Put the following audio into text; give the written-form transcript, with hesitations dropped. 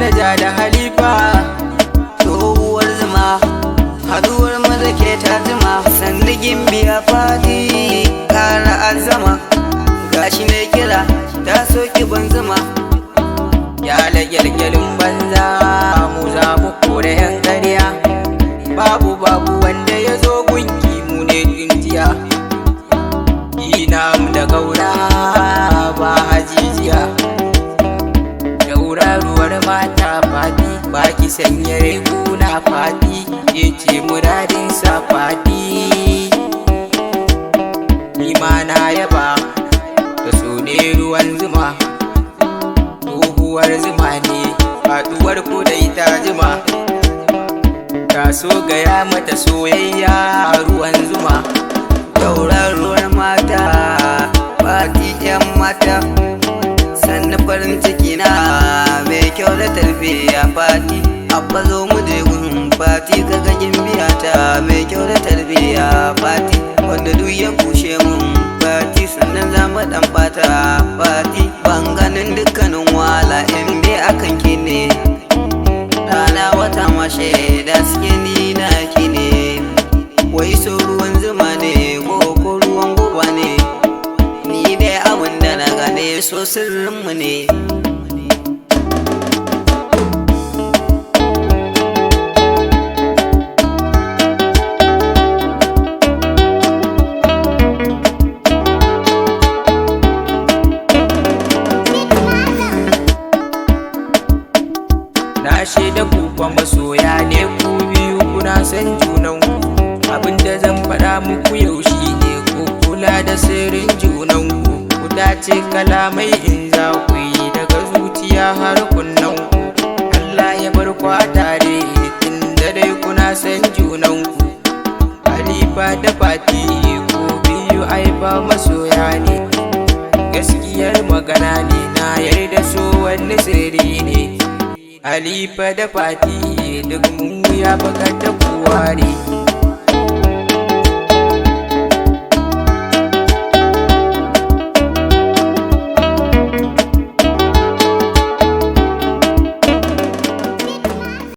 Naja da Halifa tsohuwar zuma, haduwar maza ke ta zuma, sandigin biya fadi kara azama, gashi mai kira ta soki ban zuma. Ya lagyalgyalin banza mu za mu kore yan ƙarya, babu wanda ya zo gunki mu ne dinjiya. Ina da gaura ba hajijiya, gauraruwar mata fadi, baki sanya riguna fadi, yace muradin sa fadi. Ni ma na yaba da so ne ruwan zuma, tsohuwar zuma ne faduwar ku da ita zuma. Ta so gaya mata soyayya ruwan zuma, gauraruwar mata fadi yan mata, sannu farin ciki na mai kyau da tarbiyya fati. Abba zo mu je gun fati, kaga gimbiya ta mai kyau da tarbiyya fati. Wanda duk ya kushe mun fati, sannan za mu dan bata fati. Ban ganin dukkanin wala in dai akan ki ne, rana wata mashe da suke ni na ki ne. Wai so ruwan zuma ne ko ruwan guba ne, ni dai abin da na gane so sirrinmu ne. Na shaida ku kwa masoya ne ku biyu, kuna san junanku. Abinda zan faɗa muku yaushe ne ku kula da sirrin junanku. Ku dace kalamai in za ku yi daga zuciya har kunnanku. Allah ya bar ku a tare tunda dai kuna san junanku. Halifa da Fati ku biyu ai ba masoya ne, gaskiyar magana ne, na yarda so wani sirri ne. Halifa da Fati duk mun ya baka da kuwa ne.